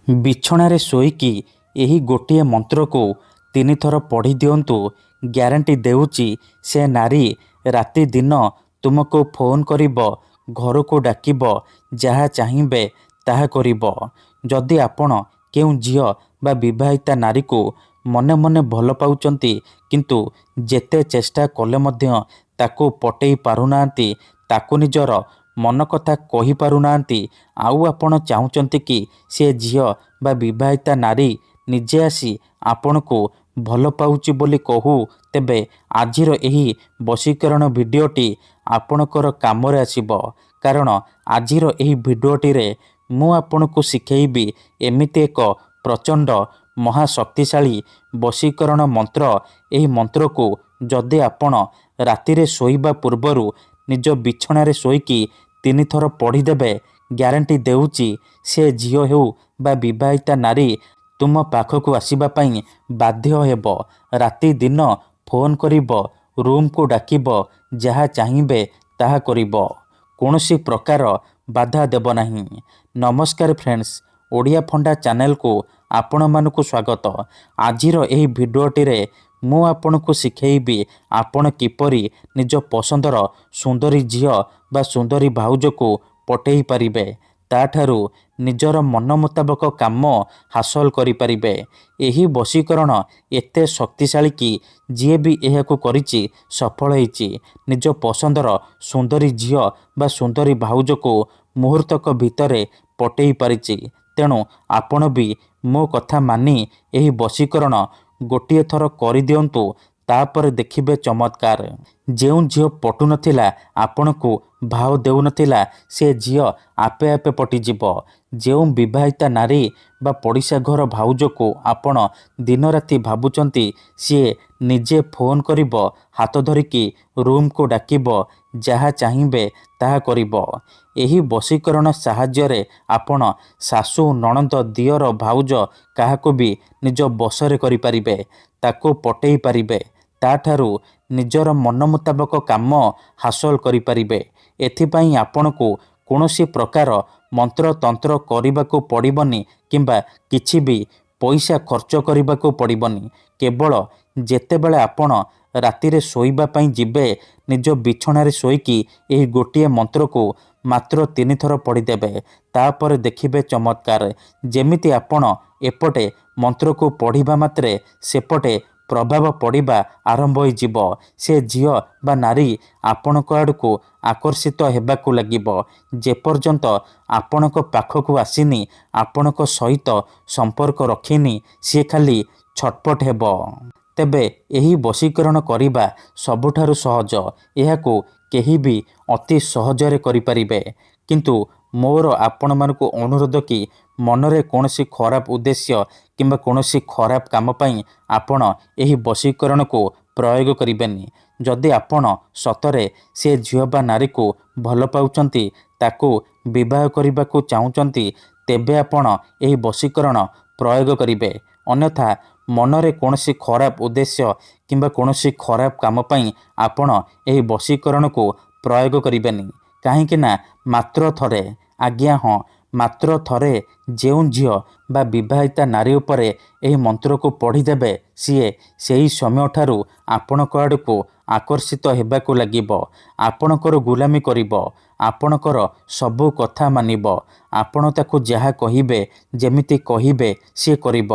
ବିଛଣାରେ ଶୋଇକି ଏହି ଗୋଟିଏ ମନ୍ତ୍ରକୁ 3 ଥର ପଢ଼ି ଦିଅନ୍ତୁ। ଗ୍ୟାରେଣ୍ଟି ଦେଉଛି ସେ ନାରୀ ରାତି ଦିନ ତୁମକୁ ଫୋନ୍ କରିବ, ଘରକୁ ଡାକିବ, ଯାହା ଚାହିଁବେ ତାହା କରିବ। ଯଦି ଆପଣ କେଉଁ ଝିଅ ବା ବିବାହିତା ନାରୀକୁ ମନେ ମନେ ଭଲ ପାଉଛନ୍ତି କିନ୍ତୁ ଯେତେ ଚେଷ୍ଟା କଲେ ମଧ୍ୟ ତାକୁ ପଟେଇ ପାରୁନାହାନ୍ତି, ତାକୁ ନିଜର ମନ କଥା କହିପାରୁନାହାନ୍ତି, ଆଉ ଆପଣ ଚାହୁଁଛନ୍ତି କି ସେ ଝିଅ ବା ବିବାହିତା ନାରୀ ନିଜେ ଆସି ଆପଣଙ୍କୁ ଭଲ ପାଉଛି ବୋଲି କହୁ, ତେବେ ଆଜିର ଏହି ବଶୀକରଣ ଭିଡ଼ିଓଟି ଆପଣଙ୍କର କାମରେ ଆସିବ। କାରଣ ଆଜିର ଏହି ଭିଡ଼ିଓଟିରେ ମୁଁ ଆପଣଙ୍କୁ ଶିଖେଇବି ଏମିତି ଏକ ପ୍ରଚଣ୍ଡ ମହାଶକ୍ତିଶାଳୀ ବଶୀକରଣ ମନ୍ତ୍ର। ଏହି ମନ୍ତ୍ରକୁ ଯଦି ଆପଣ ରାତିରେ ଶୋଇବା ପୂର୍ବରୁ ନିଜ ବିଛଣାରେ ଶୋଇକି 3 ଥର ପଢ଼ିଦେବେ, ଗ୍ୟାରେଣ୍ଟି ଦେଉଛି ସେ ଝିଅ ହେଉ ବା ବିବାହିତା ନାରୀ ତୁମ ପାଖକୁ ଆସିବା ପାଇଁ ବାଧ୍ୟ ହେବ। ରାତି ଦିନ ଫୋନ୍ କରିବ, ରୁମ୍କୁ ଡାକିବ, ଯାହା ଚାହିଁବେ ତାହା କରିବ। କୌଣସି ପ୍ରକାର ବାଧା ଦେବ ନାହିଁ। ନମସ୍କାର ଫ୍ରେଣ୍ଡସ୍, ଓଡ଼ିଆ ଫଣ୍ଡା ଚ୍ୟାନେଲକୁ ଆପଣମାନଙ୍କୁ ସ୍ୱାଗତ। ଆଜିର ଏହି ଭିଡ଼ିଓଟିରେ ମୁଁ ଆପଣଙ୍କୁ ଶିଖେଇବି ଆପଣ କିପରି ନିଜ ପସନ୍ଦର ସୁନ୍ଦରୀ ଝିଅ ବା ସୁନ୍ଦରୀ ଭାଉଜକୁ ପଟେଇ ପାରିବେ, ତାଠାରୁ ନିଜର ମନ ମୁତାବକ କାମ ହାସଲ କରିପାରିବେ। ଏହି ବଶୀକରଣ ଏତେ ଶକ୍ତିଶାଳୀ କି ଯିଏ ବି ଏହାକୁ କରିଛି ସଫଳ ହେଇଛି। ନିଜ ପସନ୍ଦର ସୁନ୍ଦରୀ ଝିଅ ବା ସୁନ୍ଦରୀ ଭାଉଜକୁ ମୁହୂର୍ତ୍ତକ ଭିତରେ ପଟେଇ ପାରିଛି। ତେଣୁ ଆପଣ ବି ମୋ କଥା ମାନି ଏହି ବଶୀକରଣ ଗୋଟିଏ ଥର କରିଦିଅନ୍ତୁ, ତାପରେ ଦେଖିବେ ଚମତ୍କାର। ଯେଉଁ ଝିଅ ପଟୁନଥିଲା, ଆପଣଙ୍କୁ ଭାව ଦେଉନଥିଲା, ସେ ଝିଅ ଆପେ ଆପେ ପଟିଯିବ। ଯେଉଁ ବିବାହିତା ନାରୀ ବା ପଡ଼ିଶା ଘର ଭାଉଜକୁ ଆପଣ ଦିନରାତି ଭାବୁଛନ୍ତି, ସିଏ ନିଜେ ଫୋନ୍ କରିବ, ହାତ ଧରିକି ରୁମ୍କୁ ଡାକିବ, ଯାହା ଚାହିଁବେ ତାହା କରିବ। ଏହି ବଶୀକରଣ ସାହାଯ୍ୟରେ ଆପଣ ଶାଶୁ, ନଣନ୍ଦ, ଦିଅର, ଭାଉଜ କାହାକୁ ବି ନିଜ ବଶରେ କରିପାରିବେ, ତାକୁ ପଟେଇ ପାରିବେ, ତାଠାରୁ ନିଜର ମନ ମୁତାବକ କାମ ହାସଲ କରିପାରିବେ। ଏଥିପାଇଁ ଆପଣଙ୍କୁ କୌଣସି ପ୍ରକାର ମନ୍ତ୍ରତନ୍ତ୍ର କରିବାକୁ ପଡ଼ିବନି କିମ୍ବା କିଛି ବି ପଇସା ଖର୍ଚ୍ଚ କରିବାକୁ ପଡ଼ିବନି। କେବଳ ଯେତେବେଳେ ଆପଣ ରାତିରେ ଶୋଇବା ପାଇଁ ଯିବେ, ନିଜ ବିଛଣାରେ ଶୋଇକି ଏହି ଗୋଟିଏ ମନ୍ତ୍ରକୁ ମାତ୍ର 3 ଥର ପଢ଼ିଦେବେ, ତାପରେ ଦେଖିବେ ଚମତ୍କାର। ଯେମିତି ଆପଣ ଏପଟେ ମନ୍ତ୍ରକୁ ପଢ଼ିବା ମାତ୍ରେ ସେପଟେ ପ୍ରଭାବ ପଡ଼ିବା ଆରମ୍ଭ ହୋଇଯିବ। ସେ ଝିଅ ବା ନାରୀ ଆପଣଙ୍କ ଆଡ଼କୁ ଆକର୍ଷିତ ହେବାକୁ ଲାଗିବ। ଯେପର୍ଯ୍ୟନ୍ତ ଆପଣଙ୍କ ପାଖକୁ ଆସିନି, ଆପଣଙ୍କ ସହିତ ସମ୍ପର୍କ ରଖିନି, ସିଏ ଖାଲି ଛଟପଟ ହେବ। ତେବେ ଏହି ବଶୀକରଣ କରିବା ସବୁଠାରୁ ସହଜ। ଏହାକୁ କେହି ବି ଅତି ସହଜରେ କରିପାରିବେ। କିନ୍ତୁ ମୋର ଆପଣମାନଙ୍କୁ ଅନୁରୋଧ କି ମନରେ କୌଣସି ଖରାପ ଉଦ୍ଦେଶ୍ୟ କିମ୍ବା କୌଣସି ଖରାପ କାମ ପାଇଁ ଆପଣ ଏହି ବଶୀକରଣକୁ ପ୍ରୟୋଗ କରିବେନି। ଯଦି ଆପଣ ସତରେ ସେ ଝିଅ ବା ନାରୀକୁ ଭଲ ପାଉଛନ୍ତି, ତାକୁ ବିବାହ କରିବାକୁ ଚାହୁଁଛନ୍ତି, ତେବେ ଆପଣ ଏହି ବଶୀକରଣ ପ୍ରୟୋଗ କରିବେ। ଅନ୍ୟଥା ମନରେ କୌଣସି ଖରାପ ଉଦ୍ଦେଶ୍ୟ କିମ୍ବା କୌଣସି ଖରାପ କାମ ପାଇଁ ଆପଣ ଏହି ବଶୀକରଣକୁ ପ୍ରୟୋଗ କରିବେନି। କାହିଁକି ନା ମାତ୍ର ଥରେ, ଆଜ୍ଞା ହଁ, ମାତ୍ର ଥରେ ଯେଉଁ ଝିଅ ବା ବିବାହିତା ନାରୀ ଉପରେ ଏହି ମନ୍ତ୍ରକୁ ପଢ଼ିଦେବେ, ସିଏ ସେହି ସମୟଠାରୁ ଆପଣଙ୍କ ଆଡ଼କୁ ଆକର୍ଷିତ ହେବାକୁ ଲାଗିବ, ଆପଣଙ୍କର ଗୁଲାମୀ କରିବ, ଆପଣଙ୍କର ସବୁ କଥା ମାନିବ, ଆପଣ ତାକୁ ଯାହା କହିବେ, ଯେମିତି କହିବେ ସିଏ କରିବ।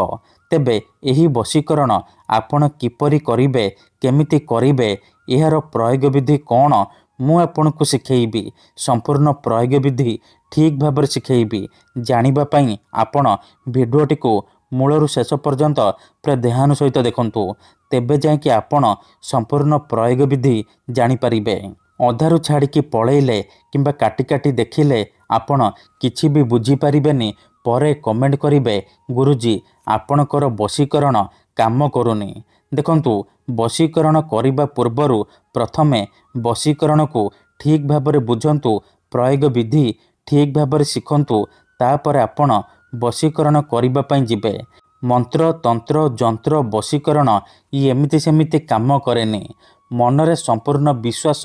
ତେବେ ଏହି ବଶୀକରଣ ଆପଣ କିପରି କରିବେ, କେମିତି କରିବେ, ଏହାର ପ୍ରୟୋଗ ବିଧି କ'ଣ, ମୁଁ ଆପଣଙ୍କୁ ଶିଖେଇବି। ସମ୍ପୂର୍ଣ୍ଣ ପ୍ରୟୋଗ ବିଧି ଠିକ୍ ଭାବରେ ଶିଖେଇବି। ଜାଣିବା ପାଇଁ ଆପଣ ଭିଡ଼ିଓଟିକୁ ମୂଳରୁ ଶେଷ ପର୍ଯ୍ୟନ୍ତ ପୁରା ଧ୍ୟାନ ସହିତ ଦେଖନ୍ତୁ, ତେବେ ଯାଇକି ଆପଣ ସମ୍ପୂର୍ଣ୍ଣ ପ୍ରୟୋଗ ବିଧି ଜାଣିପାରିବେ। ଅଧାରୁ ଛାଡ଼ିକି ପଳେଇଲେ କିମ୍ବା କାଟି କାଟି ଦେଖିଲେ ଆପଣ କିଛି ବି ବୁଝିପାରିବେନି। ପରେ କମେଣ୍ଟ କରିବେ, ଗୁରୁଜୀ ଆପଣଙ୍କର ବଶୀକରଣ କାମ କରୁନି। ଦେଖନ୍ତୁ, ବଶୀକରଣ କରିବା ପୂର୍ବରୁ ପ୍ରଥମେ ବଶୀକରଣକୁ ଠିକ୍ ଭାବରେ ବୁଝନ୍ତୁ, ପ୍ରୟୋଗ ବିଧି ଠିକ୍ ଭାବରେ ଶିଖନ୍ତୁ, ତାପରେ ଆପଣ ବଶୀକରଣ କରିବା ପାଇଁ ଯିବେ। ମନ୍ତ୍ର, ତନ୍ତ୍ର, ଯନ୍ତ୍ର, ବଶୀକରଣ ଏମିତି ସେମିତି କାମ କରେନି। ମନରେ ସମ୍ପୂର୍ଣ୍ଣ ବିଶ୍ୱାସ,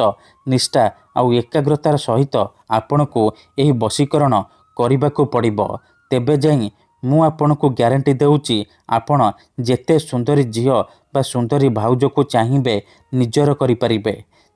ନିଷ୍ଠା ଆଉ ଏକାଗ୍ରତାର ସହିତ ଆପଣଙ୍କୁ ଏହି ବଶୀକରଣ କରିବାକୁ ପଡ଼ିବ। ତେବେ ଯାଇ ମୁଁ ଆପଣଙ୍କୁ ଗ୍ୟାରେଣ୍ଟି ଦେଉଛି ଆପଣ ଯେତେ ସୁନ୍ଦରୀ ଝିଅ ବା ସୁନ୍ଦରୀ ଭାଉଜକୁ ଚାହିଁବେ ନିଜର କରିପାରିବେ।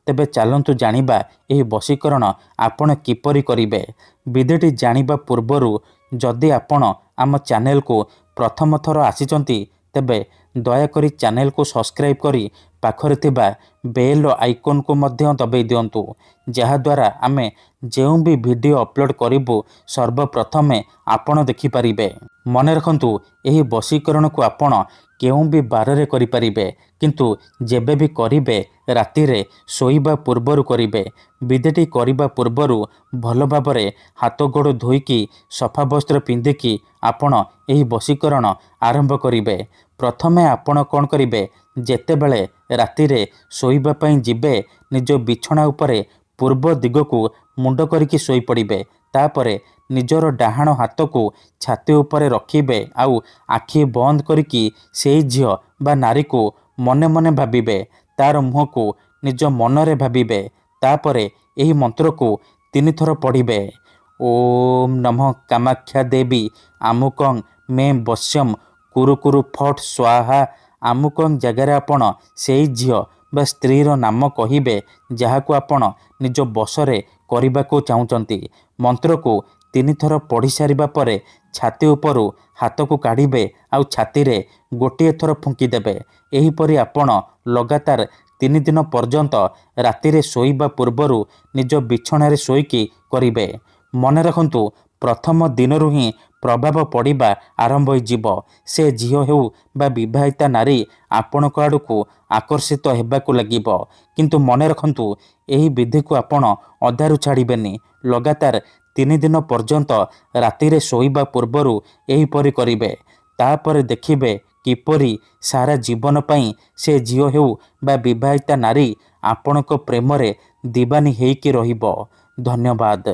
ତେବେ ଚାଲନ୍ତୁ ଜାଣିବା ଏହି ବଶୀକରଣ ଆପଣ କିପରି କରିବେ। ବିଧିଟି ଜାଣିବା ପୂର୍ବରୁ ଯଦି ଆପଣ ଆମ ଚ୍ୟାନେଲକୁ ପ୍ରଥମ ଥର ଆସିଛନ୍ତି ତେବେ ଦୟାକରି ଚ୍ୟାନେଲକୁ ସବସ୍କ୍ରାଇବ୍ କରି ପାଖରେ ଥିବା ବେଲ୍ ଆଇକନ୍କୁ ମଧ୍ୟ ଦବାଇ ଦିଅନ୍ତୁ, ଯାହାଦ୍ୱାରା ଆମେ ଯେଉଁ ବି ଭିଡ଼ିଓ ଅପଲୋଡ଼ କରିବୁ ସର୍ବପ୍ରଥମେ ଆପଣ ଦେଖିପାରିବେ। ମନେ ରଖନ୍ତୁ, ଏହି ବଶୀକରଣକୁ ଆପଣ କେଉଁ ବି ବାରରେ କରିପାରିବେ, କିନ୍ତୁ ଯେବେ ବି କରିବେ ରାତିରେ ଶୋଇବା ପୂର୍ବରୁ କରିବେ। ବିଧିଟି କରିବା ପୂର୍ବରୁ ଭଲ ଭାବରେ ହାତ ଗୋଡ଼ ଧୋଇକି ସଫା ବସ୍ତ୍ର ପିନ୍ଧିକି ଆପଣ ଏହି ବଶୀକରଣ ଆରମ୍ଭ କରିବେ। ପ୍ରଥମେ ଆପଣ କ'ଣ କରିବେ, ଯେତେବେଳେ ରାତିରେ ଶୋଇବା ପାଇଁ ଯିବେ ନିଜ ବିଛଣା ଉପରେ ପୂର୍ବ ଦିଗକୁ ମୁଣ୍ଡ କରିକି ଶୋଇପଡ଼ିବେ। ତାପରେ ନିଜର ଡାହାଣ ହାତକୁ ଛାତି ଉପରେ ରଖିବେ ଆଉ ଆଖି ବନ୍ଦ କରିକି ସେଇ ଝିଅ ବା ନାରୀକୁ ମନେ ମନେ ଭାବିବେ। ତାର ମୁହଁକୁ ନିଜ ମନରେ ଭାବିବେ। ତାପରେ ଏହି ମନ୍ତ୍ରକୁ 3 ଥର ପଢ଼ିବେ। ଓମ୍ ନମଃ କାମାକ୍ଷା ଦେବୀ ଆମୁକଂ ମେ ବଶ୍ୟମ୍ କୁରୁ କୁରୁ ଫଟ୍ ସ୍ୱାହା। ଆମୁକଂ ଜାଗାରେ ଆପଣ ସେଇ ଝିଅ ବା ସ୍ତ୍ରୀର ନାମ କହିବେ ଯାହାକୁ ଆପଣ ନିଜ ବଶରେ କରିବାକୁ ଚାହୁଁଛନ୍ତି। ମନ୍ତ୍ରକୁ 3 ଥର ପଢ଼ି ସାରିବା ପରେ ଛାତି ଉପରୁ ହାତକୁ କାଢ଼ିବେ ଆଉ ଛାତିରେ ଗୋଟିଏ ଥର ଫୁଙ୍କିଦେବେ। ଏହିପରି ଆପଣ ଲଗାତାର 3 ଦିନ ପର୍ଯ୍ୟନ୍ତ ରାତିରେ ଶୋଇବା ପୂର୍ବରୁ ନିଜ ବିଛଣାରେ ଶୋଇକି କରିବେ। ମନେ ରଖନ୍ତୁ, ପ୍ରଥମ ଦିନରୁ ହିଁ ପ୍ରଭାବ ପଡ଼ିବା ଆରମ୍ଭ ହୋଇଯିବ। ସେ ଝିଅ ହେଉ ବା ବିବାହିତା ନାରୀ ଆପଣଙ୍କ ଆଡ଼କୁ ଆକର୍ଷିତ ହେବାକୁ ଲାଗିବ। କିନ୍ତୁ ମନେ ରଖନ୍ତୁ, ଏହି ବିଧିକୁ ଆପଣ ଅଧାରୁ ଛାଡ଼ିବେନି। ଲଗାତାର 3 ଦିନ ପର୍ଯ୍ୟନ୍ତ ରାତିରେ ଶୋଇବା ପୂର୍ବରୁ ଏହିପରି କରିବେ। ତାପରେ ଦେଖିବେ କିପରି ସାରା ଜୀବନ ପାଇଁ ସେ ଝିଅ ହେଉ ବା ବିବାହିତା ନାରୀ ଆପଣଙ୍କ ପ୍ରେମରେ ଦିବାନୀ ହେଇକି ରହିବ। ଧନ୍ୟବାଦ।